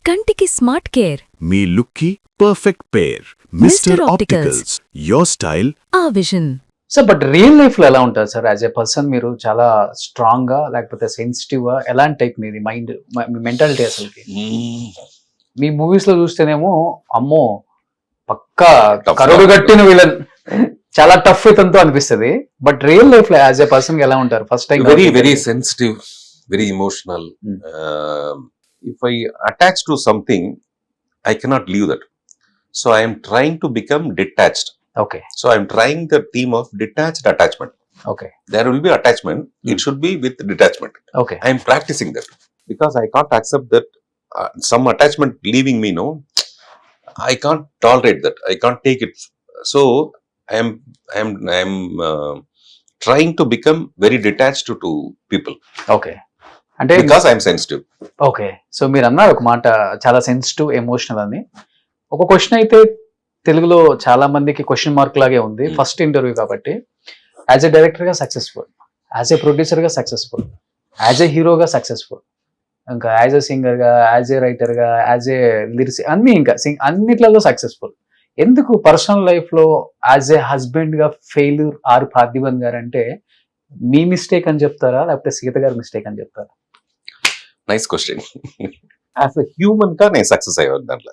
కంటికి smart care మీ లుక్కి perfect pair mister opticals your style ఆ vision. Sir but real life లో ఎలా ఉంటారు సార్? యాజ్ ఏ పర్సన్ మీరు చాలా స్ట్రాంగ్ గా లేకపోతే సెన్సిటివ్ గా ఎలాంటి టైప్ మీది మైండ్, మీ మెంటాలిటీ అసలుకి? మీ మూవీస్ లో చూస్తేనేమో అమ్మో పక్కా కరుడు గట్టిన విలన్, చాలా టఫ్ ఇతంతో అనిపిస్తుంది. బట్ రియల్ లైఫ్ లో యాజ్ ఏ పర్సన్ ఎలా ఉంటారు? First time very sensitive, very emotional. If I attach to something, I cannot leave that. So I am trying to become detached. Okay So I am trying the theme of detached attachment. Okay There will be attachment. It should be with detachment. Okay I am practicing that because I can't accept that some attachment leaving me. No, I can't tolerate that. I can't take it. So I am trying to become very detached to people okay అంటే because I am sensitive. Okay. So మీరు అన్నారు ఒక మాట, చాలా sensitive emotional అని. ఒక question అయితే తెలుగులో చాలా మందికి క్వశ్చన్ మార్క్ లాగే ఉంది. ఫస్ట్ ఇంటర్వ్యూ కాబట్టి యాజ్ ఎ డైరెక్టర్ గా సక్సెస్ఫుల్, యాజ్ ఎ ప్రొడ్యూసర్ గా సక్సెస్ఫుల్, యాజ్ ఎ హీరోగా సక్సెస్ఫుల్, ఇంకా యాజ్ ఎ సింగర్ గా, యాజ్ ఎ రైటర్ గా, యాజ్ ఎ లిరిక్స్ అన్ని, ఇంకా అన్నిట్లలో సక్సెస్ఫుల్. ఎందుకు పర్సనల్ లైఫ్ లో యాజ్ ఎ హస్బెండ్ గా ఫెయిల్యూర్ ఆర్ పార్థిబన్ గారు అంటే మీ మిస్టేక్ అని చెప్తారా, లేకపోతే సీత గారి మిస్టేక్ అని చెప్తారా? Nice question. As a human గా నేను సక్సెస్ అయ్యాను దాంట్లో.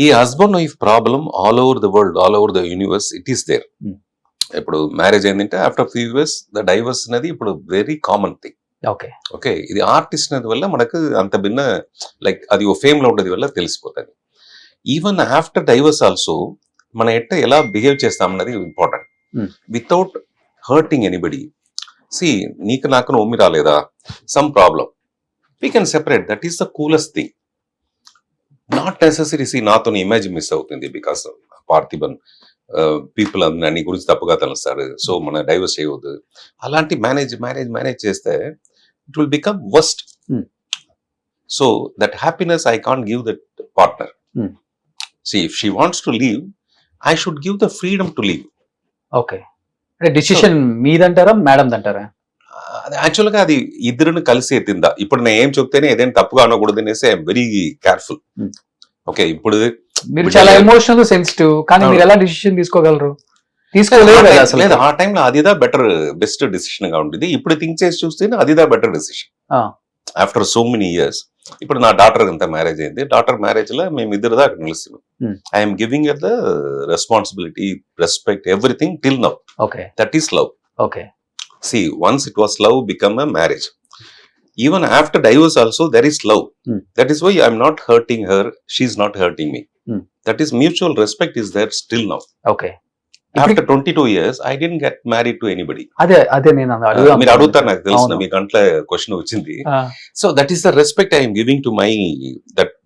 ఈ husband wife problem all over the world, all over the universe, it is there. ఇప్పుడు మ్యారేజ్ అయిందంటే after few years the divorce అనేది ఇప్పుడు very common thing. Okay okay, ఇది ఆర్టిస్ట్ అనేది వల్ల మనకు అంత భిన్న, లైక్ అది ఓ ఫేమ్ లో ఉండేది వల్ల తెలిసిపోతుంది. ఈవెన్ ఆఫ్టర్ డైవర్స్ ఆల్సో మనం ఎలా బిహేవ్ చేస్తామన్నది important, without hurting anybody. See నీకు నాకు ఉమ్మి రాలేదా, some problem, we can separate. That is the coolest thing. Not necessary. See, నాతో ఇమేజ్ మిస్ అవుతుంది బికాస్ పార్థిబన్ పీపుల్ నీ గురించి తప్పుగా తెలుస్తారు, సో మన డైవర్స్ చేయవద్దు. అలాంటి మేనేజ్ చేస్తే it will become worst. So that happiness I can't give that partner. See, if she wants to leave, I should give the freedom to leave. Okay. అంటే decision మీదంటారా madam దంటారా? యాక్చువల్గా అది ఇద్దరుని కలిసి ఎత్తిందా. ఇప్పుడు నేను ఏం చెప్తేనే ఏదైనా తప్పుగా అనకూడదు అనేసి ఐఎమ్ వెరీ కేర్ఫుల్. ఓకే, ఇప్పుడు మీరు చాలా ఎమోషనల్ సెన్సిటివ్, కానీ మీరు ఎలా డిసిషన్ తీసుకోగలరు? తీసుకోలేదు. లేదు, ఆ టైంలో అదిదా బెటర్, బెస్ట్ డెసిషన్ గా ఉండేది. ఇప్పుడు థింక్ చేసి చూస్తేనే అదిదా better decision after so many years. ఇప్పుడు నా డాటర్ అంతా మ్యారేజ్ అయింది. డాటర్ మ్యారేజ్ లో మేము ఇద్దరు దాకా నిలుస్తున్నాం. I'm giving the responsibility, respect, everything till now. Okay, that is love. Okay. See, once it was love, become a marriage. Even after divorce also, there is love. That is why I'm not hurting her. She's not hurting me. That is mutual respect is there still now. Okay. After 22 years, I didn't get married to anybody. అదే నేను మీరు అడుగుతారు, నాకు తెలుసు మీ కంట్లో question వచ్చింది. So that is the respect I am giving to my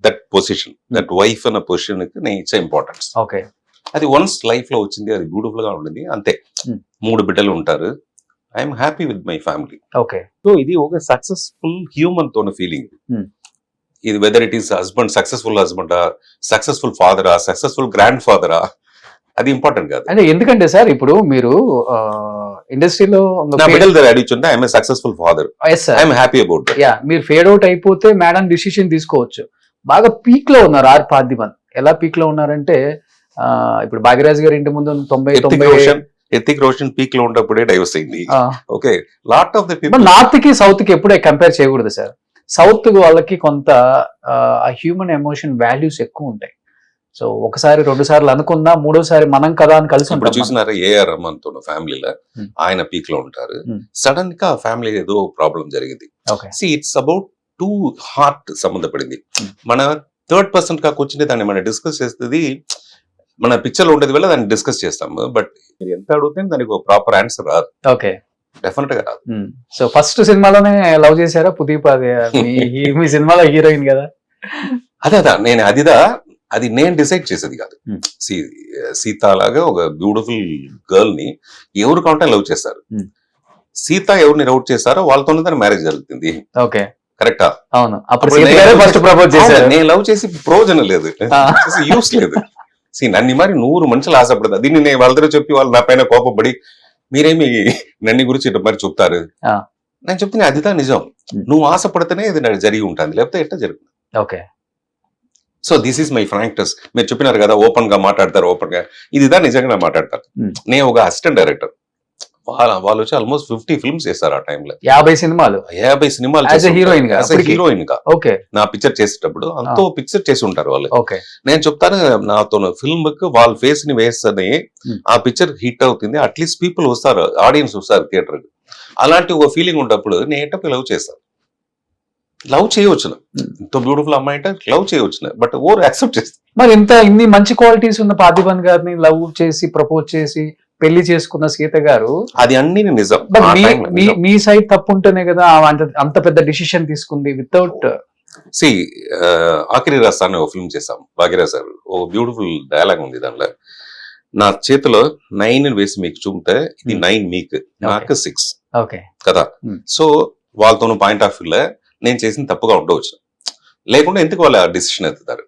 that position, that wife అన్న position నేను ఇచ్చే ఇంపార్టెన్స్. ఓకే. అది వన్స్ లైఫ్ లో వచ్చింది, అది బ్యూటిఫుల్ గా ఉంటుంది, అంతే. 3 బిడ్డలు ఉంటారు. I'm happy with my family. Okay. So ఇది ఒక సక్సెస్ఫుల్ హ్యూమన్ తోన ఫీలింగ్. ఇది whether it is husband, successful హస్బెండా, సక్సెస్ఫుల్ ఫాదరా, సక్సెస్ఫుల్ గ్రాండ్ ఫాదరా, అది ఇంపార్టెంట్ కాదు. అంటే ఎందుకంటే సార్ ఇప్పుడు మీరు ఇండస్ట్రీలో అడిగించుంటే I'm successful father, I'm happy about. మీరు ఫేడ్ అవుట్ అయిపోతే మేడం డిసిషన్ తీసుకోవచ్చు. బాగా పీక్ లో ఉన్నారు ఆర్ పార్థిబన్. ఎలా పీక్ లో ఉన్నారంటే ఇప్పుడు భాగ్యరాజ్ గారి ఇంటి ముందు 90 ఎత్తిక్ రోషన్ పీక్ లో ఉన్నప్పుడే డైవర్స్ అయింది. Okay, lot of the people north కి సౌత్ కి ఎప్పుడే కంపేర్ చేయకూడదు సార్. సౌత్ వాళ్ళకి కొంత హ్యూమన్ ఎమోషన్ వాల్యూస్ ఎక్కువ ఉంటాయి. సో ఒకసారి 2 సార్లు అనుకున్నా, 3వసారి మనం కదా అని కలిసి ఇప్పుడు చూసినారా ఏఆర్ రహమాన్ తో ఫ్యామిలీలో ఆయన పీక్ లో ఉంటారు. సడన్ గా ఫ్యామిలీ ఏదో ప్రాబ్లం జరిగింది. See it's about two heart సంబంధపడింది. మన థర్డ్ పర్సన్ కా కూర్చుని దాన్ని మనం డిస్కస్ చేస్తుంది, మన పిక్చర్ లో ఉండేది వల్ల దాన్ని డిస్కస్ చేస్తాము. బట్ మీరు ఎంత అడిగితే దానికి ఒక ప్రాపర్ ఆన్సర్ రాదు. ఓకే, డెఫినెట్ గా రాదు. సో ఫస్ట్ సినిమాలోనే లవ్ చేశారా పుదీప్? మీ సినిమాలో హీరోయిన్ కదా. అదే నేను అది నేను డిసైడ్ చేసేది కాదు. సీత లాగా ఒక బ్యూటిఫుల్ గర్ల్ ని ఎవరు కావాలంటే లవ్ చేస్తారు. సీత ఎవరిని లవ్ చేస్తారో వాళ్ళతోనే దాని మ్యారేజ్ జరుగుతుంది. ఓకే, కరెక్టా? అవును. ఫస్ట్ ప్రపోజ్ చేశారు. నేను లవ్ చేసి ప్రయోజనం లేదు, యూస్ లేదు. నన్ను మరి 100 మనుషులు ఆశపడతారు. దీన్ని నేను వాళ్ళ దగ్గర చెప్పి వాళ్ళు నా పైన కోపపడి మీరేమి నన్ను గురించి మరి చెప్తారు. నేను చెప్తున్నా అదిదా నిజం. నువ్వు ఆశపడితేనే ఇది జరిగి ఉంటుంది, లేకపోతే ఎట్లా జరుగుతుంది. Okay. So this is my frankness. మీరు చెప్పినారు కదా ఓపెన్ గా మాట్లాడతారు, ఓపెన్ గా ఇదిదా నిజంగా మాట్లాడతారు. నేను ఒక అసిస్టెంట్ డైరెక్టర్, వాళ్ళు వచ్చి ఆల్మోస్ట్ 50 ఫిల్మ్స్ చేస్తారు ఆ టైంలో. 50 సినిమాలు హీరోయిన్ హీరోయిన్ గా ఓకే నా పిక్చర్ చేసేటప్పుడు అంతో పిక్చర్ చేసి ఉంటారు వాళ్ళు. ఓకే నేను చెప్తాను నాతో ఫిల్మ్ కి వాళ్ళ ఫేస్ ని వేస్తేనే ఆ పిక్చర్ హిట్ అవుతుంది, అట్లీస్ట్ పీపుల్ వస్తారు, ఆడియన్స్ వస్తారు థియేటర్ కి. అలాంటి ఒక ఫీలింగ్ ఉన్నప్పుడు నేను ఏంటో లవ్ చేస్తాను. లవ్ చేయవచ్చు, ఇంత బ్యూటిఫుల్ అమ్మాయి అంటే లవ్ చేయవచ్చు, బట్ ఓవర్ యాక్సెప్ట్ చేస్తాను. మరి ఇన్ని మంచి క్వాలిటీస్ ఉన్న పార్థిబన్ గారిని లవ్ చేసి ప్రపోజ్ చేసి పెళ్లి చేసుకున్న సీత గారు, అది అన్ని నిజం. బట్ మీ సైడ్ తప్పు ఉంటేనే కదా అంత పెద్ద డిసిషన్ తీసుకుంది వితౌట్. ఆఖరి రాస్తాను ఒక ఫిల్మ్ చేసాం భాగ్యరాజ్ సార్, ఓ బ్యూటిఫుల్ డైలాగ్ ఉంది దాంట్లో. నా చేతిలో 9 వేసి మీకు చూపితే ఇది 9 మీకు, నాకు 6 ఓకే కదా. సో వాళ్ళతో పాయింట్ ఆఫ్ వ్యూ లో నేను చేసిన తప్పుగా ఉండవచ్చు, లేకుండా ఎందుకు వాళ్ళు డిసిషన్ ఎత్తుతారు.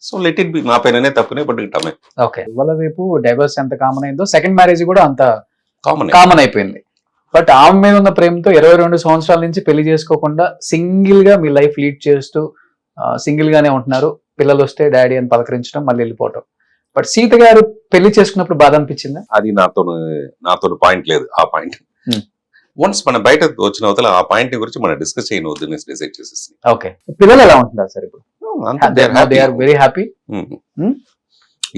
సో లెట్ ఇట్ బి, నా పైననే తప్పునే బట్ ఇటమే. ఓకే, ఇవాళ రేపు డైవర్స్ ఎంత కామన్ అయిందో సెకండ్ మ్యారేజ్ కూడా అంత కామన్ అయిపోయింది. బట్ ఆమె మీద ఉన్న ప్రేమతో 22 సంవత్సరాల నుంచి పెళ్లి చేసుకోకుండా సింగిల్ గా మీ లైఫ్ లీడ్ చేస్తూ సింగిల్ గానే ఉంటున్నారు. పిల్లలు వస్తే డాడీ అని పలకరించడం, మళ్ళీ వెళ్ళిపోవటం. బట్ సీత గారు పెళ్లి చేసుకున్నప్పుడు బాధ అనిపించిందా? అది నాతో పాయింట్ లేదు. ఆ పాయింట్ వన్స్ మన బయట వచ్చిన అవతల ఆ పాయింట్ గురించి మనం డిస్కస్ చేయనవద్దు, డిసైడ్ చేసేసి. ఓకే, పిల్లలు ఎలా ఉంటున్నారు సార్ ఇప్పుడు? Very happy.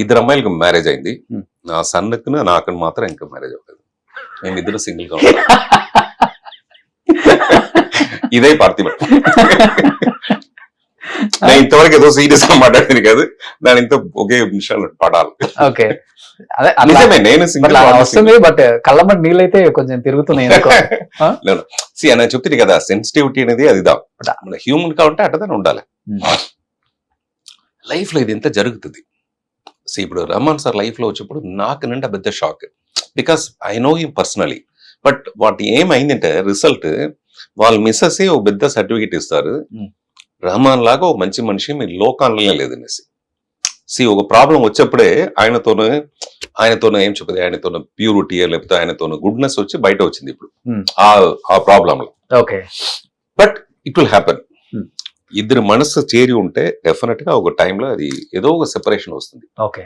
2 అమ్మాయిలకు మ్యారేజ్ అయింది. నా సన్నుకు నాకు మాత్రం ఇంకా మ్యారేజ్ అవ్వలేదు. మేము ఇద్దరు సింగిల్ గా ఉంటాం. ఇదే పార్థిబన్. నేను ఇంతవరకు ఏదో సీరియస్ గా మాట్లాడింది కాదు, దాని ఇంత ఒకే నిమిషాలు పడాలి. ఓకే, నిజమే, నేను సింగిల్ వస్తుంది. బట్ కళ్ళమ్మటి నీళ్ళైతే కొంచెం తిరుగుతున్నాయి. అని చెప్తుంది కదా, సెన్సిటివిటీ అనేది అదిదా మన హ్యూమన్ గా ఉంటే అట్టదని ఉండాలి. లైఫ్ లో ఇది ఎంత జరుగుతుంది. ఇప్పుడు రహమాన్ సార్ లైఫ్ లో వచ్చినప్పుడు నాకు నిండా పెద్ద shock, because I know him personally. But వాటి ఏమైందంటే రిజల్ట్ వాళ్ళు మిస్సెస్ ఒక పెద్ద సర్టిఫికేట్ ఇస్తారు, రహమాన్ లాగా ఒక మంచి మనిషి మీ లోకాలనే లేదనేసి. ఒక ప్రాబ్లం వచ్చేప్పుడే ఆయనతోనే ఏం చెప్పదు, ఆయనతో ప్యూరిటీ లేకపోతే ఆయనతో గుడ్నెస్ వచ్చి బయట వచ్చింది ఇప్పుడు ఆ ప్రాబ్లం లో. Okay, but it will happen. ఇద్దరు మనసు చేరి ఉంటే డెఫినెట్ గా ఒక టైంలో అది ఏదో ఒక సెపరేషన్ వస్తుంది. ఓకే.